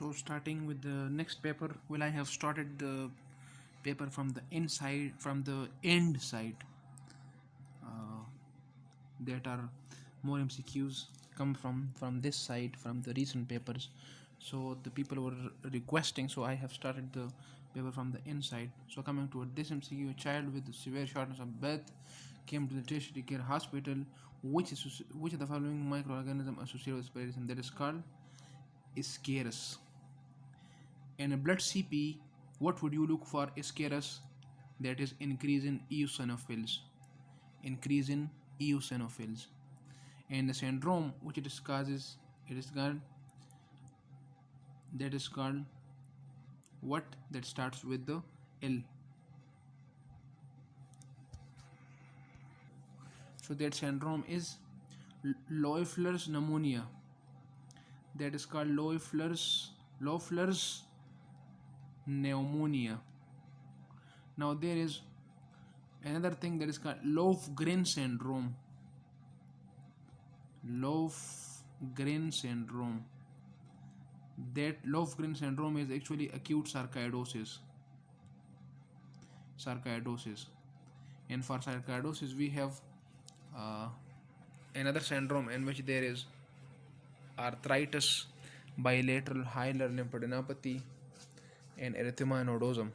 So starting with the next paper, well, I have started the paper from the inside, from the end side. That are more MCQs come from this side, from the recent papers. So the people were requesting, so I have started the paper from the inside. So coming to this MCQ, a child with severe shortness of breath came to the tertiary care hospital. Which of the following microorganism associated with respiration, that is called Serous? In a blood CP, what would you look for Serous? That is increase in eosinophils. Increase in eosinophils. And the syndrome which it causes, it is called, that is called what? That starts with the L. So that syndrome is Loeffler's pneumonia. That is called Loeffler's pneumonia. Now there is another thing that is called Lofgren syndrome. Lofgren syndrome. That Lofgren syndrome is actually acute sarcoidosis. And for sarcoidosis we have another syndrome in which there is arthritis, bilateral hilar lymphadenopathy, and erythema nodosum.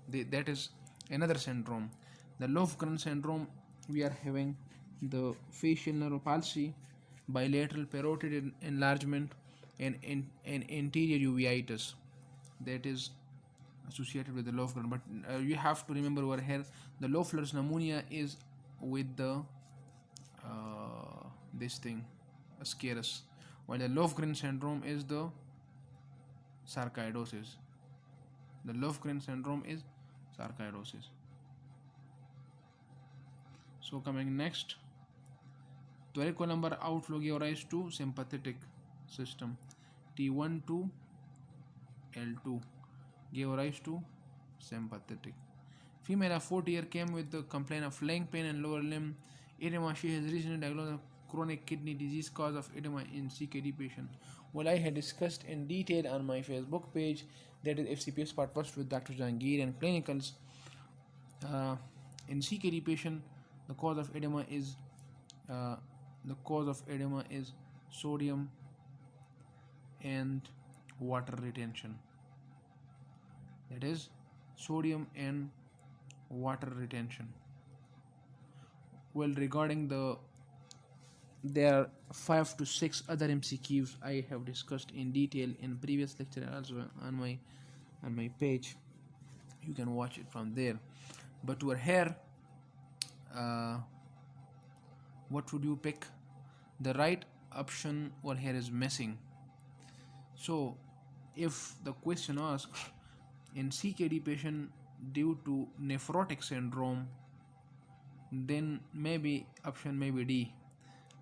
That is another syndrome. The Lofgren syndrome, we are having the facial nerve palsy, bilateral parotid enlargement, and anterior uveitis. That is associated with the Lofgren. But you have to remember over here, the Loeffler's pneumonia is with the this thing, Serous, while the Lofgren syndrome is the sarcoidosis. The Lofgren syndrome is sarcoidosis. So coming next, thoracolumbar outflow gave rise to sympathetic system. T1 to L2 gave rise to sympathetic. Female of 40 years came with the complaint of leg pain and lower limb edema. She has recently diagnosed chronic kidney disease cause of edema in CKD patient. Well, I had discussed in detail on my Facebook page, that is fcps part first with Dr. Jahangir and clinicals. In CKD patient, the cause of edema is sodium and water retention. That is sodium and water retention. Well, regarding there are 5 to 6 other MCQs I have discussed in detail in previous lecture, also on my page. You can watch it from there. But over here, what would you pick? The right option over here is missing. So if the question asks, in CKD patient due to nephrotic syndrome, then maybe option may be D.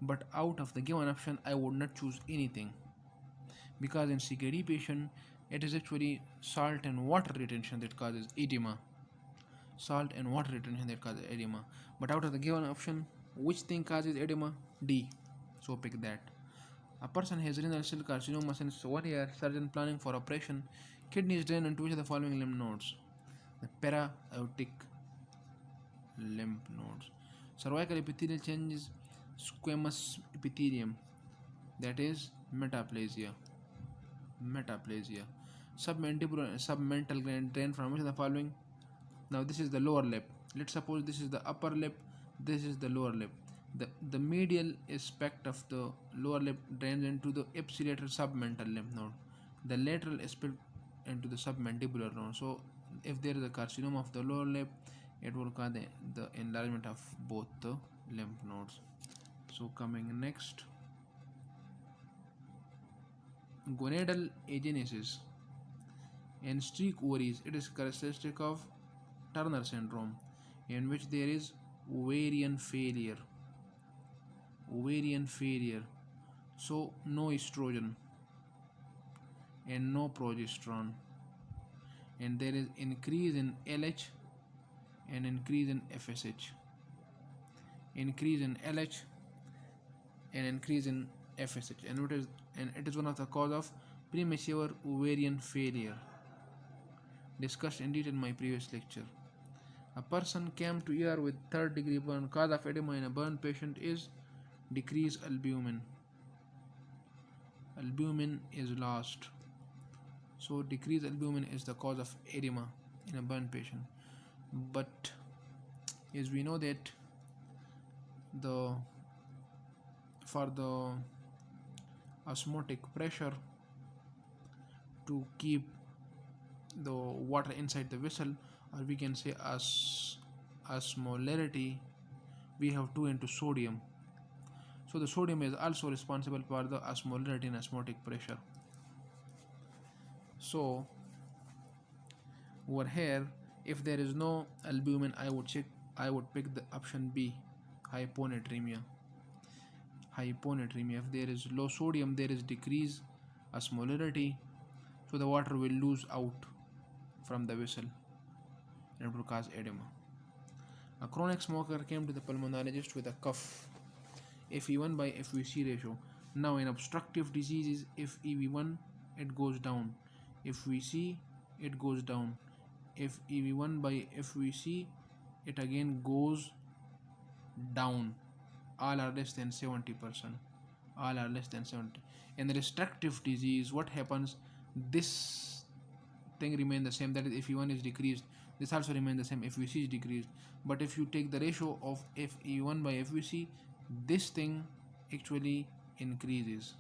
But out of the given option, I would not choose anything, because in CKD patient, it is actually salt and water retention that causes edema. But out of the given option, which thing causes edema? D. So pick that. A person has renal cell carcinoma since 1 year. Surgeon planning for operation. Kidneys drain into which of the following lymph nodes? The para-aortic lymph nodes. Cervical epithelial changes squamous epithelium. That is metaplasia. Submandibular and submental gland drain from which of the following? Now this is the lower lip. Let's suppose this is the upper lip, this is the lower lip. The medial aspect of the lower lip drains into the ipsilateral submental lymph node. The lateral aspect into the submandibular node. So if there is a carcinoma of the lower lip, it will cause the enlargement of both the lymph nodes. So coming next, gonadal agenesis and streak ovaries. It is characteristic of Turner syndrome, in which there is ovarian failure. So no estrogen and no progesterone, and there is increase in LH and increase in FSH. Increase in LH and increase in FSH, and it is one of the cause of Premature ovarian failure, discussed in detail in my previous lecture. A person came to ER with third degree burn. Cause of edema in a burn patient is decreased albumin. Albumin is lost. So decreased albumin is the cause of edema in a burn patient. But as we know that the for the osmotic pressure to keep the water inside the vessel, or we can say osmolarity, we have 2 into sodium. So the sodium is also responsible for the osmolarity and osmotic pressure. So over here, if there is no albumin, I would pick the option B, hyponatremia. Hyponatremia. If there is low sodium, there is decreased osmolarity, so the water will lose out from the vessel and it will cause edema. A chronic smoker came to the pulmonologist with a cough, FE1 by FVC ratio. Now in obstructive diseases, if EV1 it goes down, if VC it goes down, if EV1 by FVC it again goes down. All are less than 70%. All are less than 70. In the restrictive disease, what happens? This thing remains the same. That is, if E1 is decreased, this also remains the same if VC is decreased. But if you take the ratio of FE1 by FVC, this thing actually increases.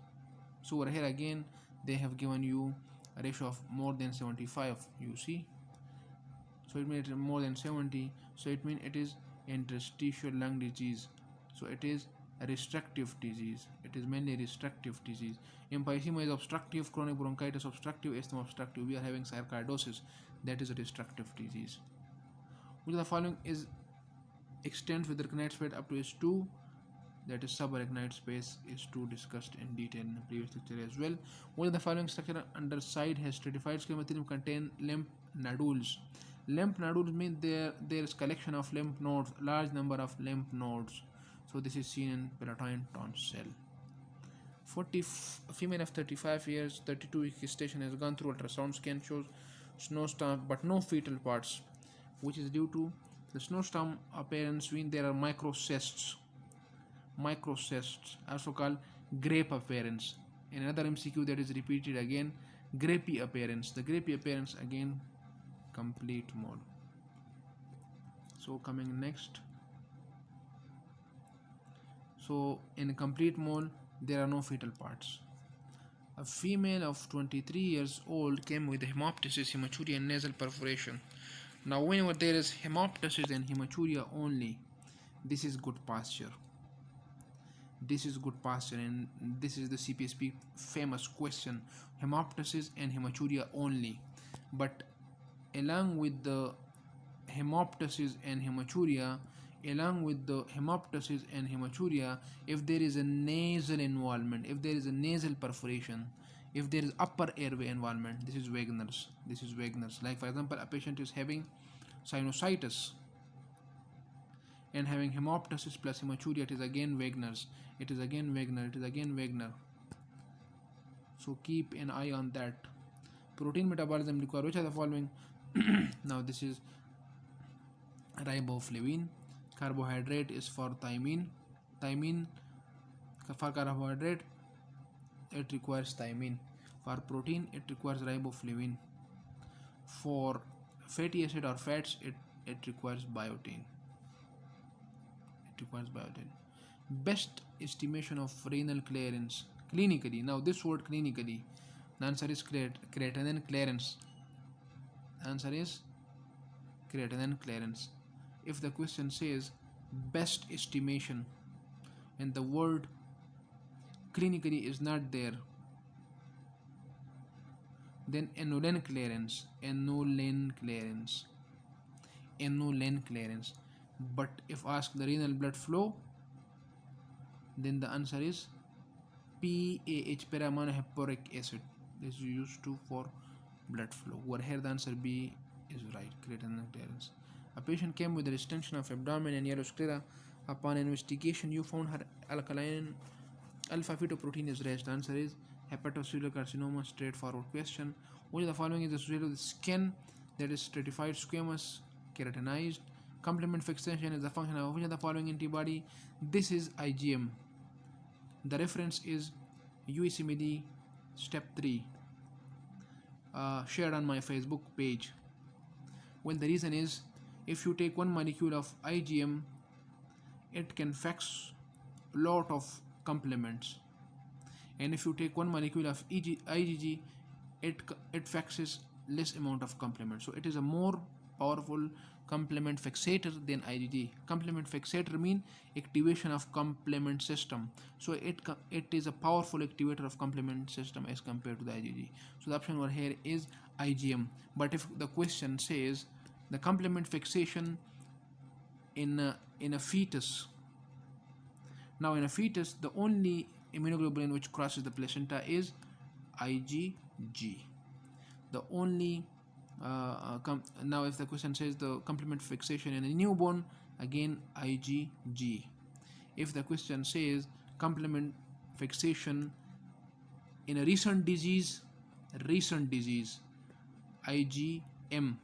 So over here again, they have given you a ratio of more than 75. You see. So it means more than 70. So it means it is interstitial lung disease. So it is a restrictive disease. It is mainly restrictive disease. Emphysema is obstructive, chronic bronchitis obstructive, asthma obstructive. We are having sarcoidosis. That is a destructive disease. Which of the following is extends with the recognize space up to S2? That is subarachnoid space, S2 discussed in detail in the previous lecture as well. One of the following structure underside has stratified schematism contain lymph nodules. Lymph nodules mean there is collection of lymph nodes, large number of lymph nodes. So this is seen in palatine tonsil. Female of 35 years, 32-week gestation has gone through ultrasound scan, shows snowstorm but no fetal parts, which is due to the snowstorm appearance when there are microcysts, also called grape appearance. In another MCQ that is repeated again, grapey appearance. The grapey appearance again, complete mole. So coming next. So in complete mole, there are no fetal parts. A female of 23 years old came with hemoptysis, hematuria, and nasal perforation. Now, whenever there is hemoptysis and hematuria only, this is good posture. This is good posture, and this is the CPSP famous question: hemoptysis and hematuria only. But along with the hemoptysis and hematuria, if there is a nasal involvement, if there is a nasal perforation, if there is upper airway involvement, this is Wagner's. Like for example, a patient is having sinusitis and having hemoptysis plus hematuria, it is again Wagner's. So keep an eye on that. Protein metabolism require which are the following? Now this is riboflavin. Carbohydrate is for thymine. For carbohydrate it requires thymine. For protein it requires riboflavin. For fatty acid or fats it requires biotin. Best estimation of renal clearance clinically. Now this word clinically, the answer is creatinine clearance. If the question says best estimation and the word clinically is not there, then annular clearance. But if asked the renal blood flow, then the answer is PAH, paramonohyporic acid. This is used to for blood flow. Over here the answer B is right, creatinine clearance. A patient came with a distension of abdomen and yellow sclera. Upon investigation, you found her alkaline alpha fetoprotein is raised. The answer is Hepatocellular carcinoma, straightforward question. Which of the following is associated with skin that is stratified, squamous, keratinized? Complement fixation is the function of which of the following antibody? This is IgM. The reference is UECMD step 3, shared on my Facebook page. Well, the reason is if you take one molecule of IgM, it can fix a lot of complements, and if you take one molecule of IgG, it fixes less amount of complements. So it is a more powerful complement fixator than IgG. Complement fixator mean activation of complement system. So it is a powerful activator of complement system as compared to the IgG. So the option over here is IgM. But if the question says the complement fixation in a fetus, now in a fetus the only immunoglobulin which crosses the placenta is IgG. The only now if the question says the complement fixation in a newborn, again IgG. If the question says complement fixation in a recent disease, IgM.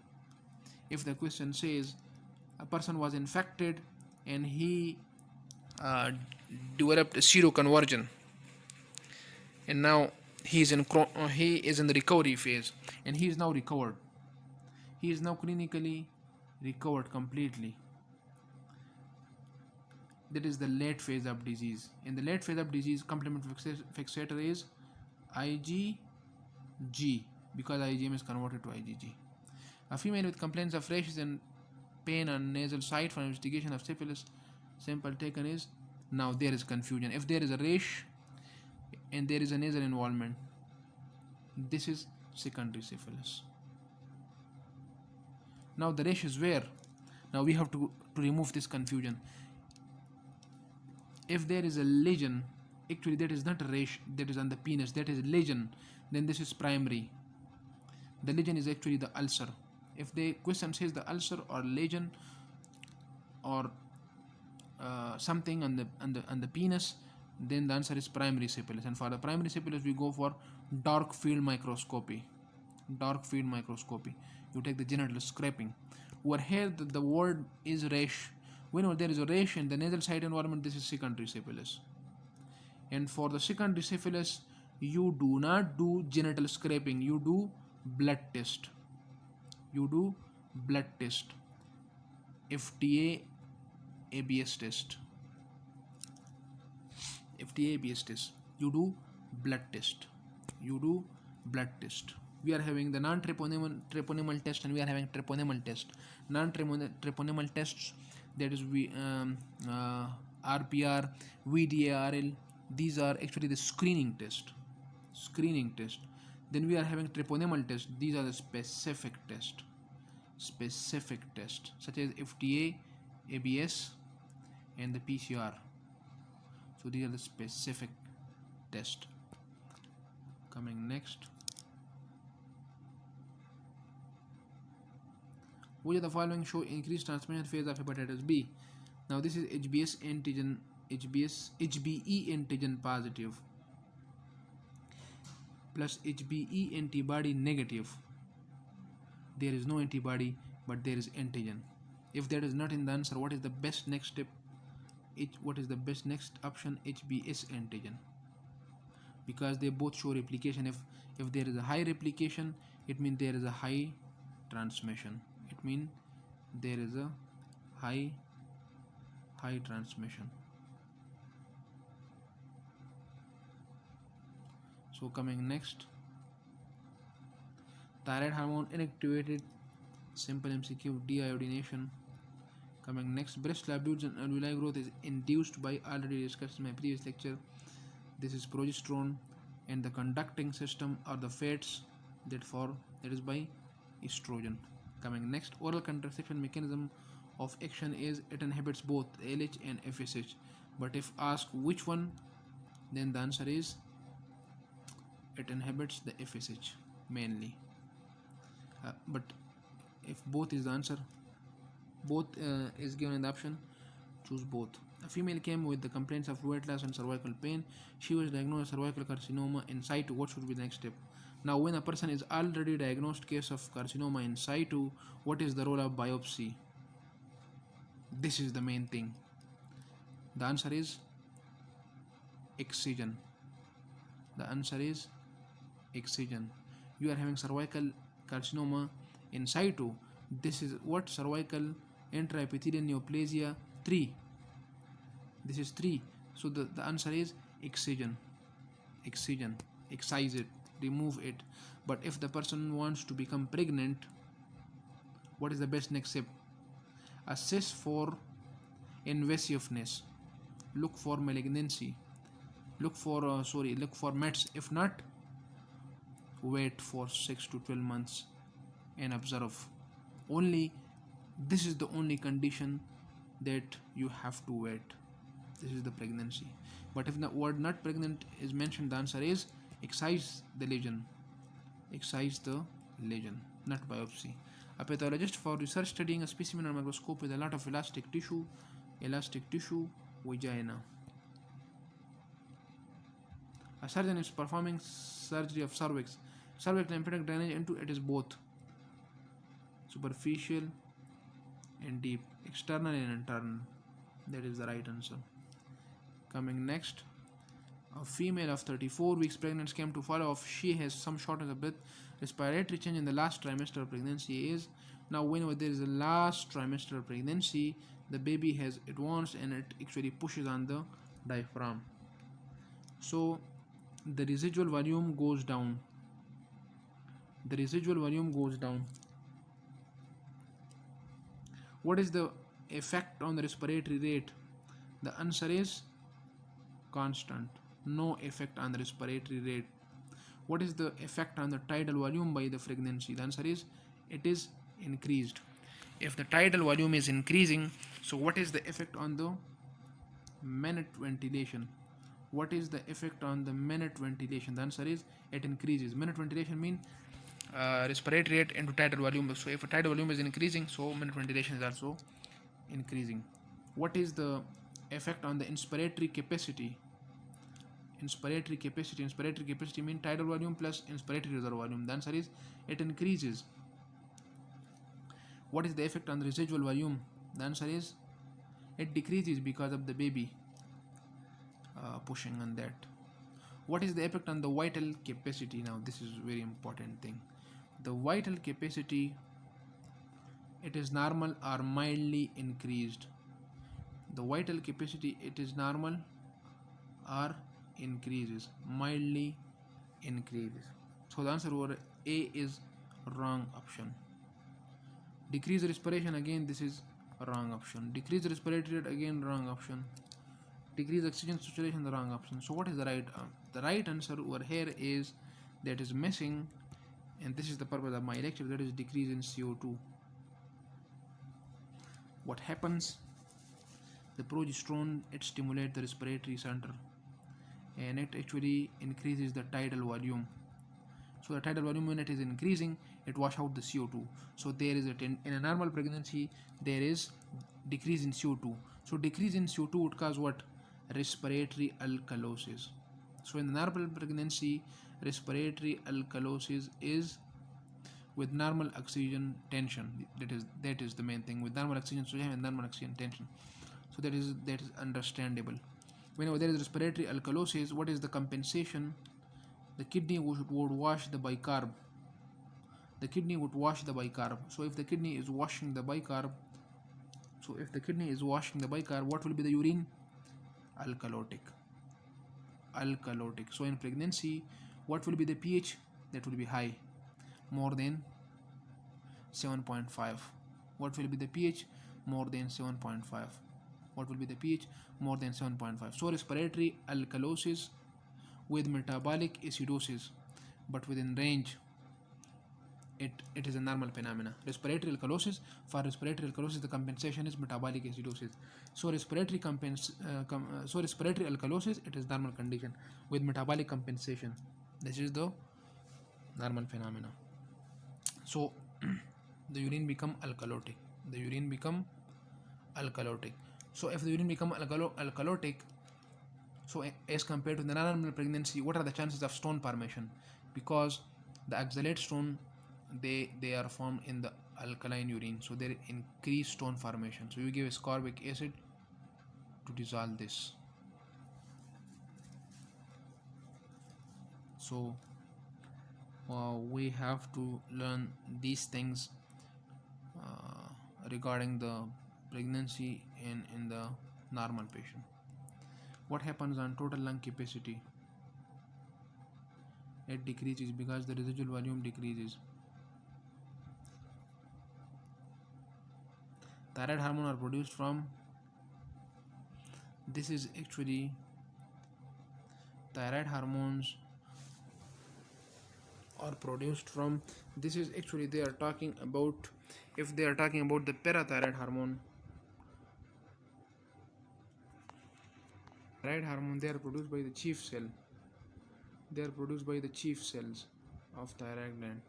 If the question says a person was infected and he developed a seroconversion, and now he is in the recovery phase, and he is now recovered. He is now clinically recovered completely. That is the late phase of disease. In the late phase of disease, complement fixator is IgG, because IgM is converted to IgG. A female with complaints of rashes and pain on nasal site for investigation of syphilis, sample taken is, now there is confusion. If there is a rash and there is a nasal involvement, this is secondary syphilis. Now the rash is where? Now we have to remove this confusion. If there is a lesion, actually that is not a rash, that is on the penis, that is lesion, then this is primary. The lesion is actually the ulcer. If the question says the ulcer or lesion or something on the penis, then the answer is primary syphilis. And for the primary syphilis, we go for dark field microscopy. You take the genital scraping. Over here, the word is rash. Whenever there is a rash in the nasal site environment, this is secondary syphilis. And for the secondary syphilis, you do not do genital scraping. You do blood test. FDA ABS test. You do blood test. We are having the non-treponemal test, and we are having treponemal test. Non-treponemal tests, that is RPR, VDARL. These are actually the screening test. Then we are having treponemal test. These are the specific test, such as FDA, ABS, and the PCR. So these are the specific test. Coming next, which of the following show increased transmission phase of hepatitis B? Now this is HBE antigen positive plus HBE antibody negative. There is no antibody, but there is antigen. If that is not in the answer, what is the best next step? What is the best next option? HBS antigen, because they both show replication. If there is a high replication, it means there is a high transmission. High transmission. So coming next, thyroid hormone inactivated, simple MCQ, deiodination. Coming next, breast lobules and alveoli growth is induced by, already discussed in my previous lecture, this is progesterone, and the conducting system or the fats that is by estrogen. Coming next, oral contraception mechanism of action is it inhibits both LH and FSH. But if asked which one, then the answer is it inhibits the FSH mainly. But if both is the answer, both is given in the option, choose both. A female came with the complaints of weight loss and cervical pain. She was diagnosed with cervical carcinoma in situ. What should be the next step? Now, when a person is already diagnosed case of carcinoma in situ, what is the role of biopsy? This is the main thing. The answer is excision. The answer is excision. You are having cervical carcinoma in situ. This is what? Cervical intraepithelial neoplasia 3. This is 3. So the answer is excision. Excision. Excise it. Remove it. But if the person wants to become pregnant, what is the best next step? Assess for invasiveness. Look for malignancy. Look for mets. If not, wait for 6 to 12 months and observe. Only this is the only condition that you have to wait. This is the pregnancy. But if the word not pregnant is mentioned, the answer is excise the lesion. Excise the lesion, not biopsy. A pathologist for research studying a specimen on microscope with a lot of elastic tissue, vagina. A surgeon is performing surgery of cervix. Cervix lymphatic drainage into it is both superficial and deep, external and internal. That is the right answer. Coming next, a female of 34 weeks pregnant came to follow up. She has some shortness of breath, respiratory change in the last trimester of pregnancy is. Now, whenever there is a last trimester of pregnancy, the baby has advanced and it actually pushes on the diaphragm. So, the residual volume goes down. The residual volume goes down. What is the effect on the respiratory rate? The answer is constant. No effect on the respiratory rate. What is the effect on the tidal volume by the pregnancy? The answer is it is increased. If the tidal volume is increasing, so what is the effect on the minute ventilation? What is the effect on the minute ventilation? The answer is it increases. Minute ventilation means respiratory rate into tidal volume. So if a tidal volume is increasing, so minute ventilation is also increasing. What is the effect on the inspiratory capacity? Inspiratory capacity means tidal volume plus inspiratory reservoir volume. The answer is it increases. What is the effect on the residual volume? The answer is it decreases because of the baby pushing on that. What is the effect on the vital capacity? Now this is very important thing. The vital capacity, it is normal or mildly increased. The vital capacity, it is normal or increases, mildly increases. So the answer over A is wrong option. Decrease respiration, again this is wrong option. Decrease respiratory rate, again wrong option. Decrease oxygen saturation, the wrong option. So what is the right the right answer over here is that is missing, and this is the purpose of my lecture, that is decrease in CO2. What happens? The progesterone, it stimulates the respiratory center and it actually increases the tidal volume. So the tidal volume, when it is increasing, it washes out the CO2. So there is in a normal pregnancy there is decrease in CO2. So decrease in CO2 would cause what? Respiratory alkalosis. So in the normal pregnancy, respiratory alkalosis is with normal oxygen tension. That is the main thing. With normal oxygen saturation and normal oxygen tension. So that is understandable. Whenever there is respiratory alkalosis, what is the compensation? The kidney would wash the bicarb. The kidney would wash the bicarb. So if the kidney is washing the bicarb, what will be the urine? Alkalotic. So in pregnancy, what will be the pH? That will be high, more than 7.5. What will be the pH? More than 7.5. What will be the pH? More than 7.5. So respiratory alkalosis with metabolic acidosis, but within range, it is a normal phenomena. Respiratory alkalosis, the compensation is metabolic acidosis. So respiratory alkalosis, it is normal condition with metabolic compensation. This is the normal phenomena. So the urine become alkalotic. So if the urine become alkalotic, so as compared to the normal pregnancy, what are the chances of stone formation? Because the oxalate stone, they are formed in the alkaline urine, so they increase stone formation. So you give ascorbic acid to dissolve this. So we have to learn these things regarding the pregnancy in the normal patient. What happens on total lung capacity? It decreases because the residual volume decreases. Thyroid hormone are produced from, this is actually thyroid hormones are produced from, this is actually they are talking about, if they are talking about the parathyroid hormone, thyroid hormone, they are produced by the chief cell, they are produced by the chief cells of thyroid gland.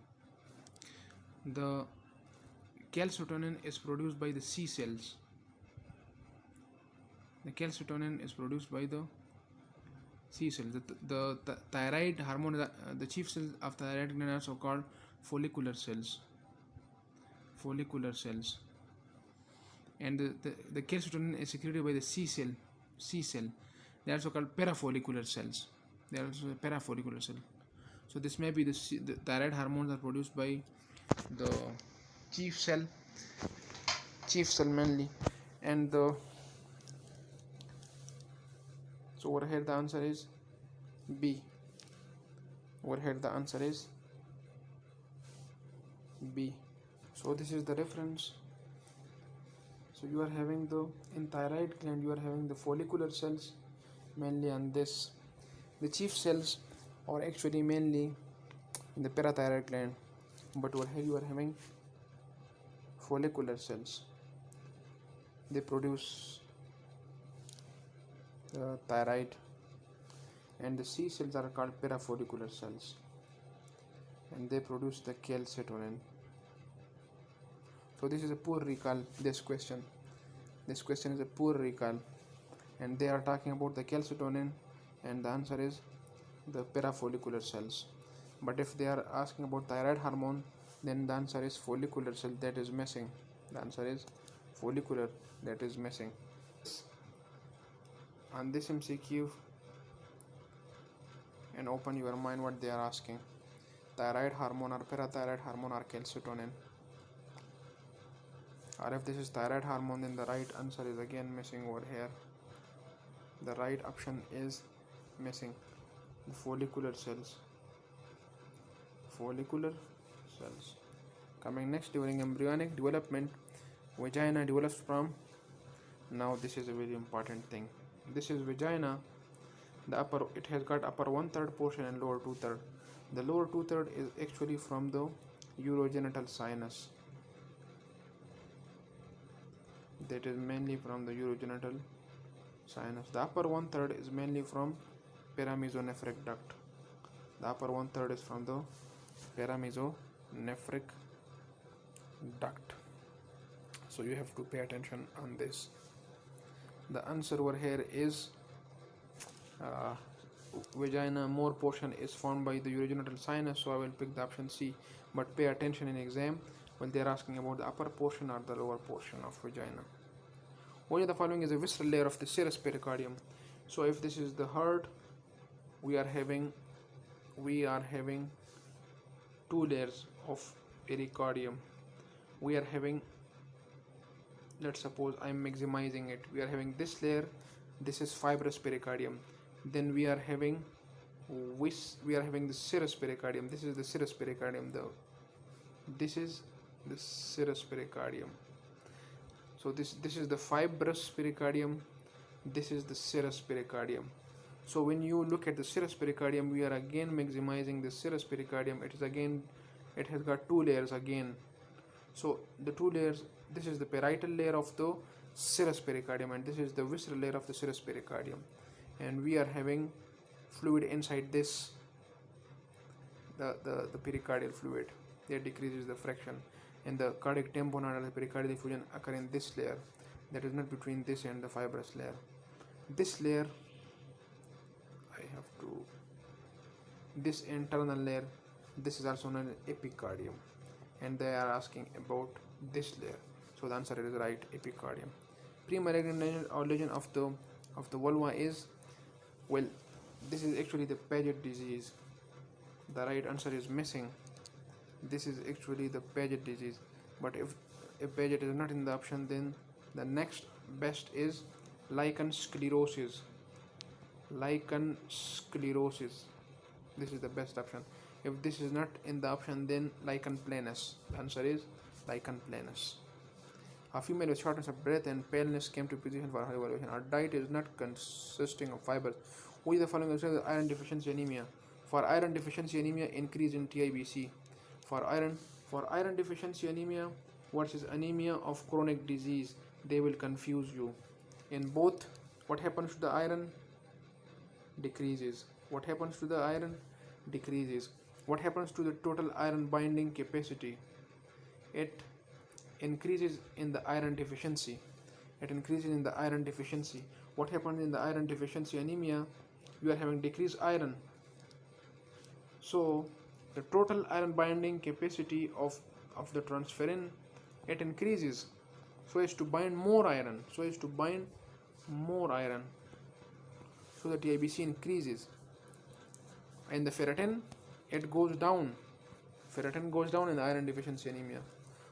The calcitonin is produced by the C cells. The calcitonin is produced by the C cells. The thyroid hormone, the chief cells of thyroid gland are also called follicular cells. Follicular cells. And the calcitonin is secreted by the C cell. C cell. They are also called parafollicular cells. They are also a parafollicular cell. So this may be the thyroid hormones are produced by the chief cell mainly, and the, so over here the answer is B. Over here the answer is B. So this is the reference. So you are having the, in thyroid gland you are having the follicular cells mainly on this. The chief cells are actually mainly in the parathyroid gland, but over here you are having follicular cells. They produce the thyroid, and the C cells are called parafollicular cells, and they produce the calcitonin. So this is a poor recall. This question is a poor recall, and they are talking about the calcitonin, and the answer is the parafollicular cells. But if they are asking about thyroid hormone, then the answer is follicular cell, that is missing. The answer is follicular, that is missing. On this MCQ, and open your mind what they are asking: thyroid hormone or parathyroid hormone or calcitonin. Or if this is thyroid hormone, then the right answer is again missing over here. The right option is missing, the follicular cells. Follicular cells. Coming next, during embryonic development, vagina develops from, now this is a very important thing. This is vagina. The upper, it has got upper 1/3 portion and lower 2/3. The lower 2/3 is actually from the urogenital sinus. That is mainly from the urogenital sinus. The upper 1/3 is mainly from paramesonephric duct. The upper 1/3 is from the paramesonephric duct. So you have to pay attention on this. The answer over here is vagina, more portion is formed by the urogenital sinus, so I will pick the option C. But pay attention in exam when they are asking about the upper portion or the lower portion of vagina. Which of the following is a visceral layer of the serous pericardium? So if this is the heart, we are having two layers of pericardium. We are having, let's suppose I'm maximizing it, we are having this layer, this is fibrous pericardium. Then we are having the serous pericardium. This is the serous pericardium. This is the serous pericardium. So this is the fibrous pericardium. This is the serous pericardium. So when you look at the serous pericardium, we are again maximizing the serous pericardium. It has got two layers again. So the two layers, this is the parietal layer of the serous pericardium, and this is the visceral layer of the serous pericardium. And we are having fluid inside this, the pericardial fluid. That decreases the fraction, and the cardiac tamponade or the pericardial effusion occur in this layer. that is not between this and the fibrous layer. This layer, I have to, this internal layer, this is also known as epicardium, and they are asking about this layer. So the answer is right, epicardium. Pre-malignant origin of the vulva is, well, this is actually the Paget disease. The right answer is missing. This is actually the Paget disease. But if Paget is not in the option, then the next best is lichen sclerosis. Lichen sclerosis. This is the best option. If this is not in the option, then lichen planus. The answer is lichen planus. A female with shortness of breath and paleness came to physician for her evaluation. Her diet is not consisting of fibers. Which of the following is iron deficiency anemia? For iron deficiency anemia, increase in TIBC. For iron deficiency anemia versus anemia of chronic disease, they will confuse you. In both, what happens to the iron? Decreases. What happens to the iron? Decreases. What happens to the total iron binding capacity? It increases in the iron deficiency. It increases in the iron deficiency. What happens in the iron deficiency anemia? You are having decreased iron. So the total iron binding capacity of the transferrin, it increases so as to bind more iron. So the TIBC increases. And the ferritin, it goes down. Ferritin goes down in the iron deficiency anemia.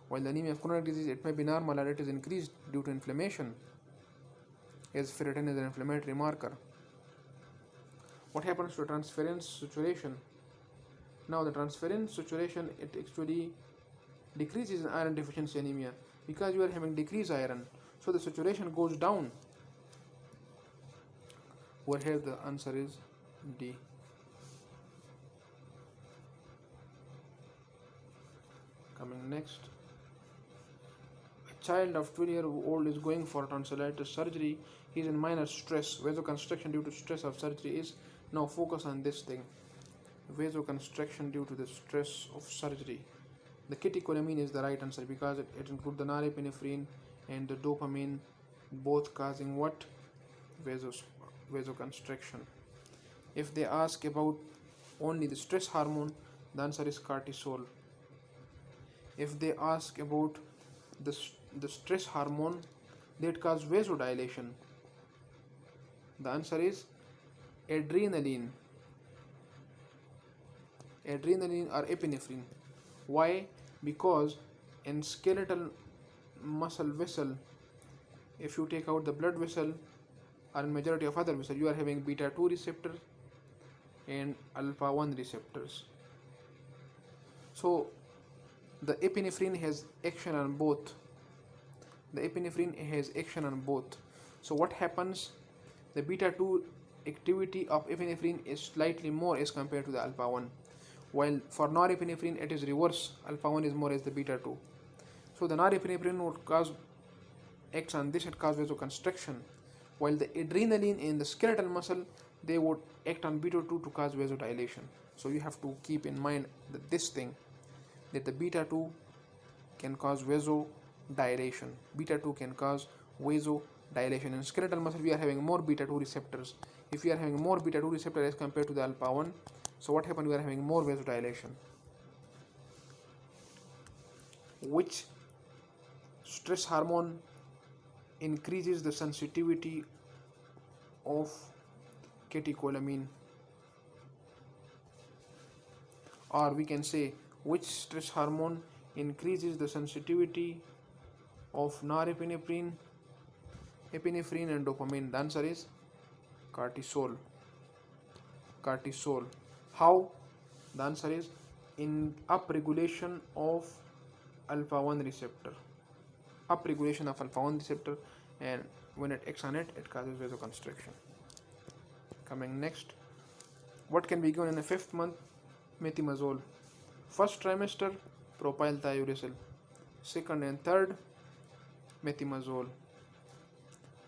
While the anemia of chronic disease, it may be normal or it is increased due to inflammation, as ferritin is an inflammatory marker. What happens to transferrin saturation? Now the transferrin saturation, it actually decreases in iron deficiency anemia because you are having decreased iron. So the saturation goes down. Over here the answer is D. Coming next. A child of 12-year-old is going for tonsillitis surgery. He is in minor stress. Vasoconstriction due to stress of surgery is, now focus on this thing. Vasoconstriction due to the stress of surgery. The catecholamine is the right answer because it includes the norepinephrine and the dopamine, both causing what? Vasoconstriction. If they ask about only the stress hormone, the answer is cortisol. If they ask about the stress hormone that causes vasodilation, the answer is adrenaline. Adrenaline or epinephrine. Why? Because in skeletal muscle vessel, if you take out the blood vessel or in majority of other vessels, you are having beta 2 receptor and alpha 1 receptors. So the epinephrine has action on both. So what happens? The beta 2 activity of epinephrine is slightly more as compared to the alpha 1. While for norepinephrine it is reverse. Alpha 1 is more as the beta 2. So the norepinephrine would acts on this, it causes vasoconstriction. While the adrenaline in the skeletal muscle, they would act on beta 2 to cause vasodilation. So you have to keep in mind that this thing, that the beta 2 can cause vasodilation. Beta 2 can cause vasodilation. In skeletal muscle, we are having more beta 2 receptors. If we are having more beta 2 receptors as compared to the alpha 1, so what happens? We are having more vasodilation. Which stress hormone increases the sensitivity of catecholamine? Or we can say, which stress hormone increases the sensitivity of norepinephrine, epinephrine and dopamine? The answer is cortisol. How? The answer is in upregulation of alpha 1 receptor. And when it acts on it, it causes vasoconstriction. Coming next. What can be given in the 5th month? Methimazole. First trimester, propylthiouracil. Second and third, methimazole.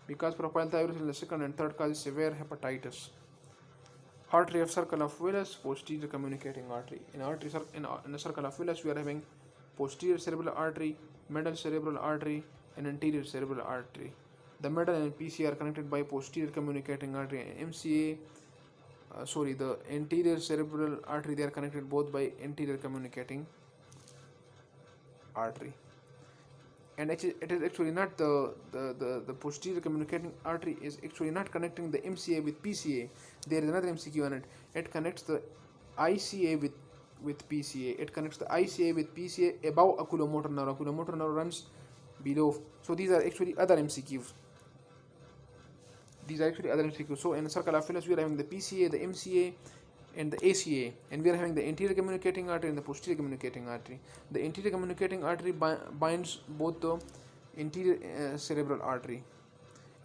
Because propylthiouracil in the second and third causes severe hepatitis. Artery of circle of Willis, posterior communicating artery. In the circle of Willis, we are having posterior cerebral artery, middle cerebral artery, and anterior cerebral artery. The middle and PCA are connected by posterior communicating artery, and the anterior cerebral artery, they are connected both by anterior communicating artery. And it is actually not the posterior communicating artery is actually not connecting the MCA with PCA. There is another MCQ on it. It connects the ICA with PCA. It connects the ICA with PCA above oculomotor nerve. Oculomotor nerve runs below. So these are actually other MCQs. So in circle of Phillips, we are having the PCA, the MCA, and the ACA, and we are having the anterior communicating artery and the posterior communicating artery. The anterior communicating artery binds both the anterior cerebral artery,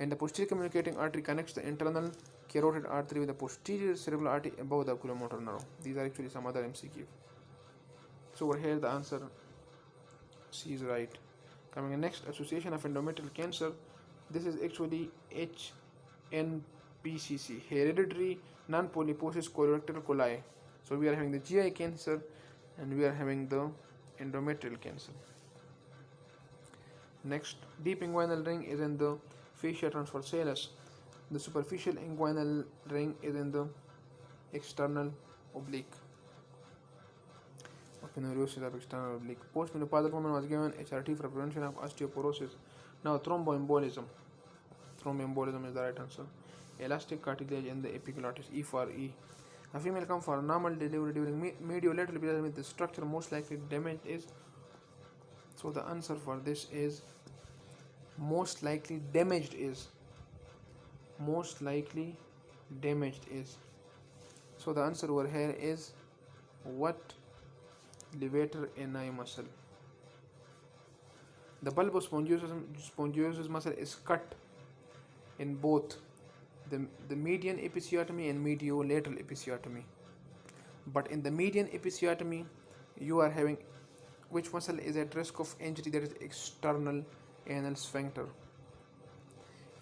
and the posterior communicating artery connects the internal carotid artery with the posterior cerebral artery above the oculomotor nerve. These are actually some other MCQ. So over here the answer C is right. Coming in next, association of endometrial cancer. This is actually HNPCC, hereditary non-polyposis colorectal coli. So we are having the GI cancer and we are having the endometrial cancer. Next, deep inguinal ring is in the fascia transversalis. The superficial inguinal ring is in the external oblique. Neurosis of external oblique. Postmenopausal woman was given HRT for prevention of osteoporosis. Now thromboembolism. Thromboembolism is the right answer. Elastic cartilage in the epiglottis, E for E. A female comes for normal delivery during mediolateral episiotomy. The structure most likely damaged is. So the answer for this is most likely damaged is. Most likely damaged is. So the answer over here is what? Levator ani muscle. The bulbospongiosus muscle is cut in both the median episiotomy and mediolateral episiotomy. But in the median episiotomy, you are having which muscle is at risk of injury? That is external anal sphincter.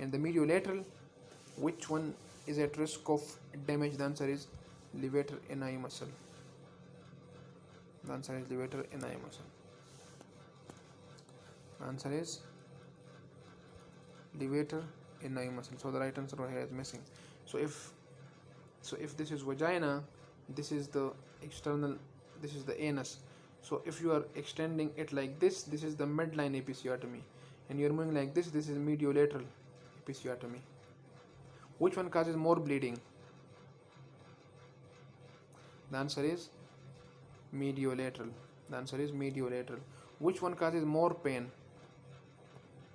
In the mediolateral, which one is at risk of damage? The answer is levator ani muscle. The answer is levator ani muscle. The answer is levator ani muscle. So the right answer over here is missing. So if this is vagina, this is the external, this is the anus. So if you are extending it like this, this is the midline episiotomy, and you are moving like this, this is mediolateral episiotomy. Which one causes more bleeding? The answer is mediolateral. The answer is mediolateral. Which one causes more pain?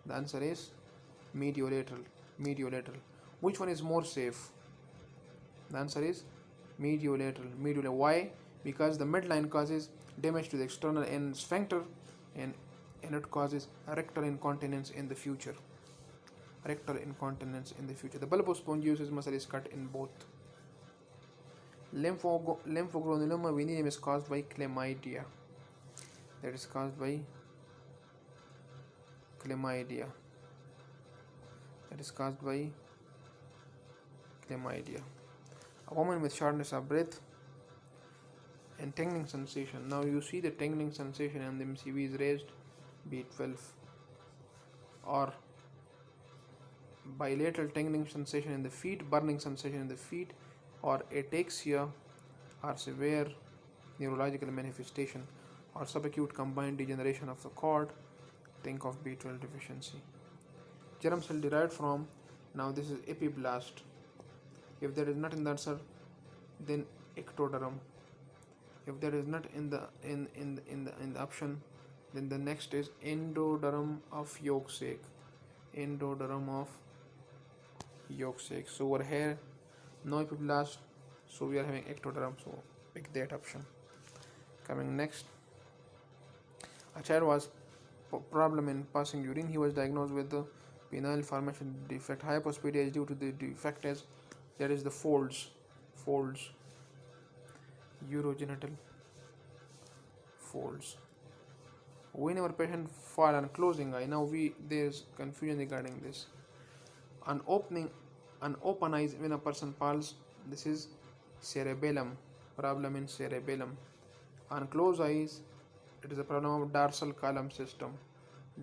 The answer is mediolateral. Mediolateral. Which one is more safe? The answer is mediolateral. Why? Because the midline causes damage to the external anal sphincter, and it causes rectal incontinence in the future. Rectal incontinence in the future. The bulbospongiosus muscle is cut in both. Lymphogranuloma venereum is caused by chlamydia. That is caused by chlamydia. That is caused by chlamydia. A woman with shortness of breath and tingling sensation. Now you see the tingling sensation and the MCV is raised, B12, or bilateral tingling sensation in the feet, burning sensation in the feet, or ataxia, or severe neurological manifestation, or subacute combined degeneration of the cord. Think of B12 deficiency. Germ cell derived from, now this is epiblast. If there is not in the answer, then ectoderm. If there is not in the option, then the next is endoderm of yolk sac. Endoderm of yolk sac. So over here, no epiblast, so we are having ectoderm, so pick that option. Coming next, a child was problem in passing urine. He was diagnosed with the penile formation defect. Hypospadia is due to the defect as there is the folds, urogenital folds. Whenever patient fall on closing eye, now there is confusion regarding this. An open eyes when a person falls, this is cerebellum, problem in cerebellum. On closed eyes, it is a problem of dorsal column system.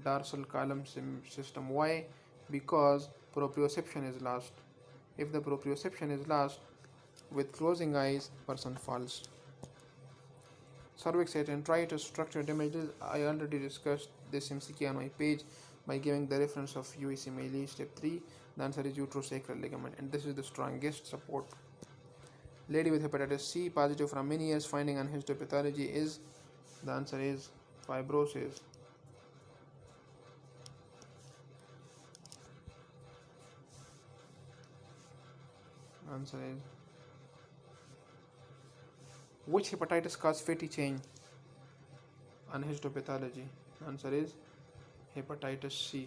dorsal column system. Why? Because proprioception is lost. If the proprioception is lost, with closing eyes, person falls. Cervix and try to structure images. I already discussed this MCQ on my page by giving the reference of UEC Meili. Step 3, the answer is uterosacral ligament, and this is the strongest support. Lady with hepatitis C, positive from many years, finding on histopathology is, the answer is fibrosis. Answer is, which hepatitis cause fatty chain on histopathology? Answer is hepatitis C.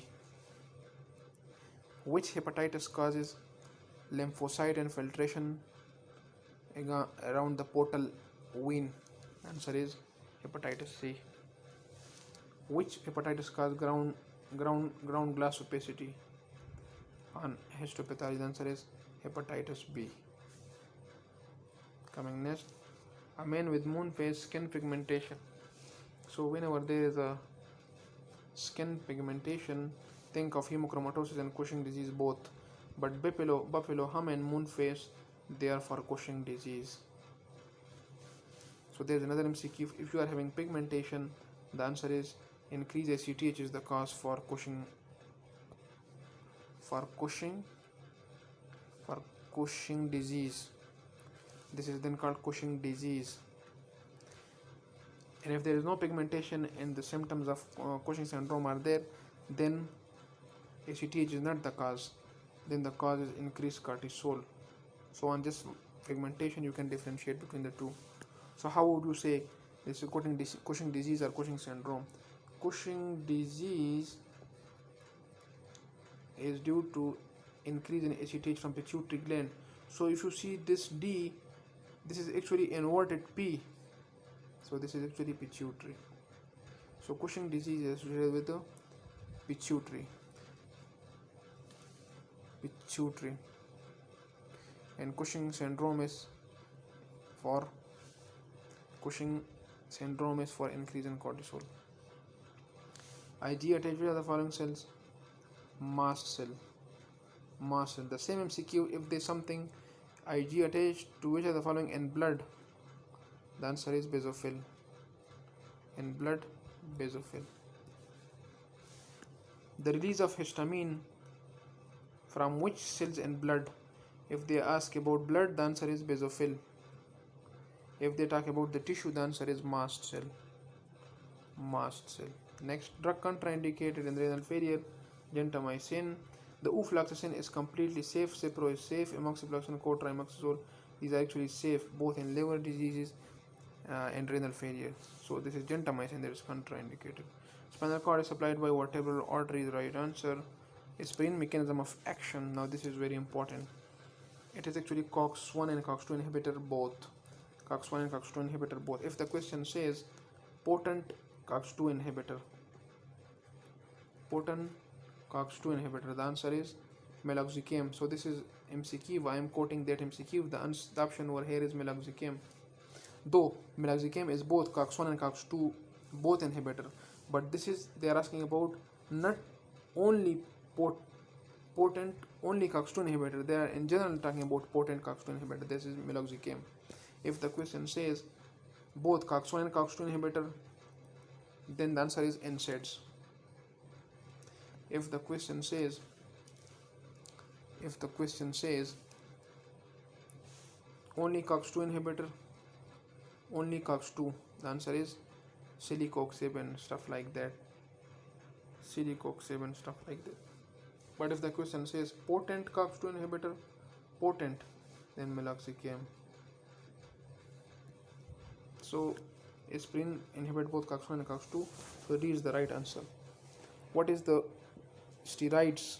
Which hepatitis causes lymphocyte infiltration around the portal vein? Answer is hepatitis C. Which hepatitis causes ground glass opacity on histopathology? The answer is hepatitis B. Coming next, a man with moon phase skin pigmentation. So whenever there is a skin pigmentation, think of hemochromatosis and Cushing disease both, but buffalo hum and moon phase, they are for Cushing disease. So there is another MCQ. If you are having pigmentation, the answer is increased ACTH is the cause for Cushing disease. This is then called Cushing disease. And if there is no pigmentation and the symptoms of Cushing syndrome are there, then ACTH is not the cause. Then the cause is increased cortisol. So on this pigmentation, you can differentiate between the two. So how would you say this is Cushing disease or Cushing syndrome? Cushing disease is due to increase in ACTH from pituitary gland. So if you see this D, this is actually inverted P. So this is actually pituitary. So Cushing disease is associated with the pituitary. And Cushing syndrome is for increase in cortisol. IG attached with the following cells: mast cell. The same MCQ, if there is something IG attached to which of the following in blood? The answer is basophil. In blood, basophil. The release of histamine from which cells in blood? If they ask about blood, the answer is basophil. If they talk about the tissue, the answer is mast cell. Next, drug contraindicated in renal failure: gentamicin. The ufloxacin is completely safe, cipro is safe, amoxicillin, cotrimoxazole, these are actually safe both in liver diseases and renal failure. So this is gentamicin that is contraindicated. Spinal cord is supplied by vertebral arteries, right answer. Aspirin mechanism of action. Now this is very important. It is actually COX-1 and COX-2 inhibitor both. If the question says potent COX-2 inhibitor, the answer is meloxicam. So this is MCQ. I am quoting that MCQ. The option over here is meloxicam. Though meloxicam is both COX-1 and COX-2 both inhibitor, but this is they are asking about not only potent only COX-2 inhibitor. They are in general talking about potent COX-2 inhibitor. This is meloxicam. If the question says both COX-1 and COX-2 inhibitor, then the answer is NSAIDs. If the question says only COX-2 inhibitor, only COX-2, the answer is silicoxib, stuff like that. But if the question says potent COX-2 inhibitor, then meloxicam. So aspirin inhibit both COX-1 and COX-2. So D is the right answer. What is the steroids?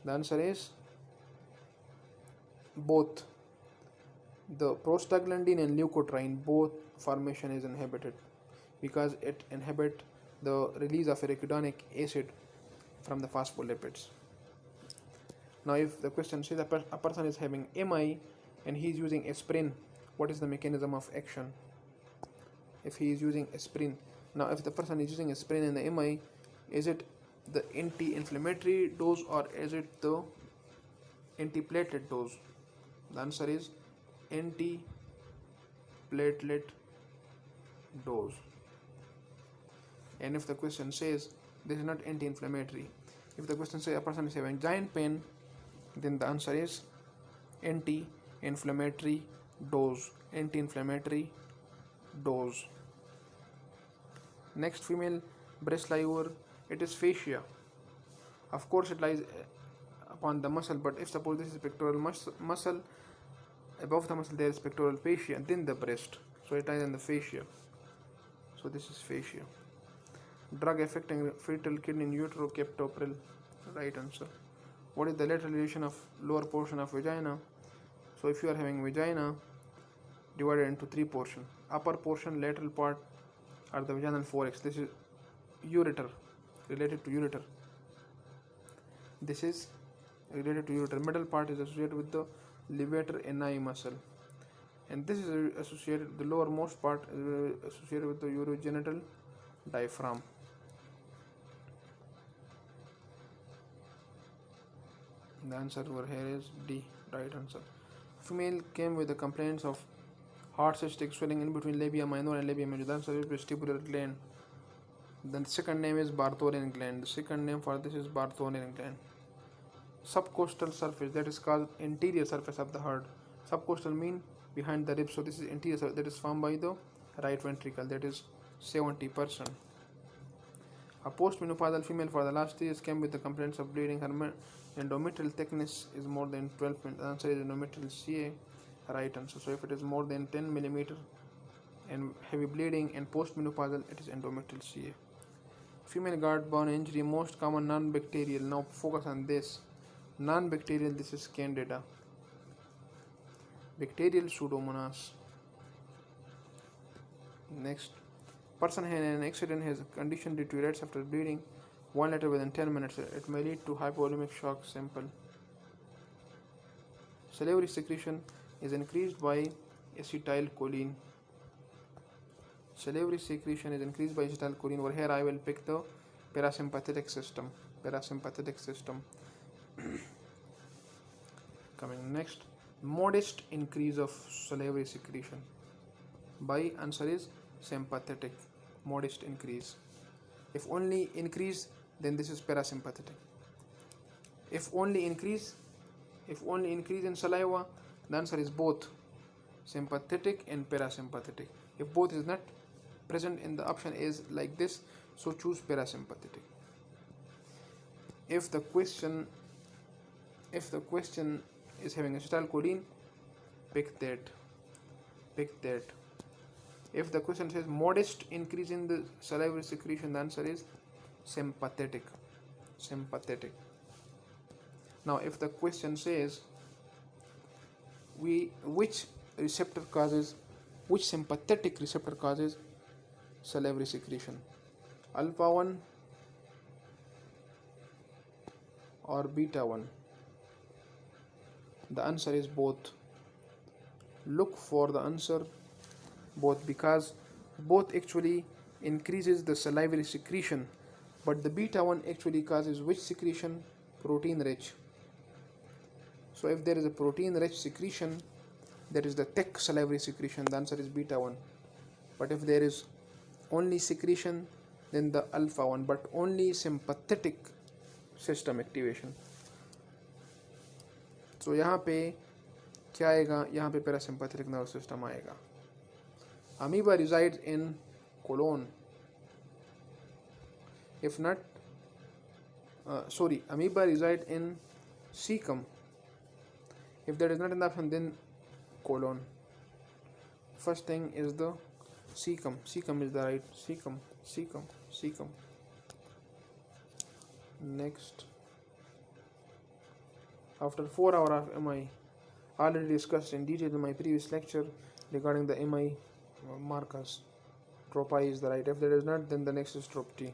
The answer is both. The prostaglandin and leukotriene, both formation is inhibited because it inhibits the release of arachidonic acid from the phospholipids. Now if the question says a person is having MI and he is using aspirin, what is the mechanism of action? If he is using aspirin, now if the person is using aspirin in the MI, Is it the anti-inflammatory dose or is it the antiplatelet dose? The answer is antiplatelet dose. And if the question says this is not anti-inflammatory, if the question says a person is having giant pain, then the answer is anti-inflammatory dose. Anti-inflammatory dose. Next, female breast lie over, it is fascia. Of course it lies upon the muscle, but if suppose this is pectoral muscle, above the muscle there is pectoral fascia, and then the breast, so it lies in the fascia. So this is fascia. Drug affecting fetal kidney in utero, captopril. Right answer. What is the lateral elevation of lower portion of vagina? So if you are having vagina divided into three portions, upper portion, lateral part are the vaginal thorax. This is ureter, related to ureter. This is related to ureter. Middle part is associated with the levator ani muscle, and this is associated, the lowermost part is associated with the urogenital diaphragm. The answer over here is D, right answer. Female came with the complaints of heart cystic swelling in between labia minor and labia major. The answer is vestibular gland. The second name is Barthorian gland. The second name for this is Barthorian gland. Subcostal surface, that is called anterior surface of the heart. Subcostal mean behind the ribs, so this is anterior surface, that is formed by the right ventricle, that is 70%. A postmenopausal female for the last 3 years came with the complaints of bleeding. Her endometrial thickness is more than 12 mm. The answer is endometrial CA, right answer. So if it is more than 10 mm and heavy bleeding and postmenopausal, it is endometrial CA. Female guard-borne injury, most common non-bacterial. Now focus on this. Non-bacterial, this is Candida. Bacterial, Pseudomonas. Next, person in an accident has condition deteriorates after bleeding 1 liter within 10 minutes. It may lead to hypovolemic shock. Simple. Salivary secretion is increased by acetylcholine. Salivary secretion is increased by acetylcholine. Over here I will pick the parasympathetic system. Parasympathetic system. Coming next, modest increase of salivary secretion. By answer is sympathetic. Modest increase. If only increase, then this is parasympathetic. If only increase in saliva, the answer is both sympathetic and parasympathetic. If both is not present in the option is like this, so choose parasympathetic. If the question is having acetylcholine, pick that. If the question says modest increase in the salivary secretion, the answer is sympathetic. Now if the question says which sympathetic receptor causes salivary secretion, alpha 1 or beta 1, the answer is both. Look for the answer both, because both actually increases the salivary secretion, but the beta 1 actually causes which secretion? Protein rich. So if there is a protein rich secretion, that is the thick salivary secretion, the answer is beta 1. But if there is only secretion, then the alpha 1, but only sympathetic system activation. So यहाँ पे क्या आएगा? यहाँ पे parasympathetic nervous system आएगा. Amoeba resides in colon. If not, amoeba resides in cecum. If that is not in the option, then colon. First thing is the cecum. Cecum is the right. Cecum. Next, after 4 hours of MI, already discussed in detail in my previous lecture regarding the MI markers. Trop I is the right. If that is not, then the next is trop T.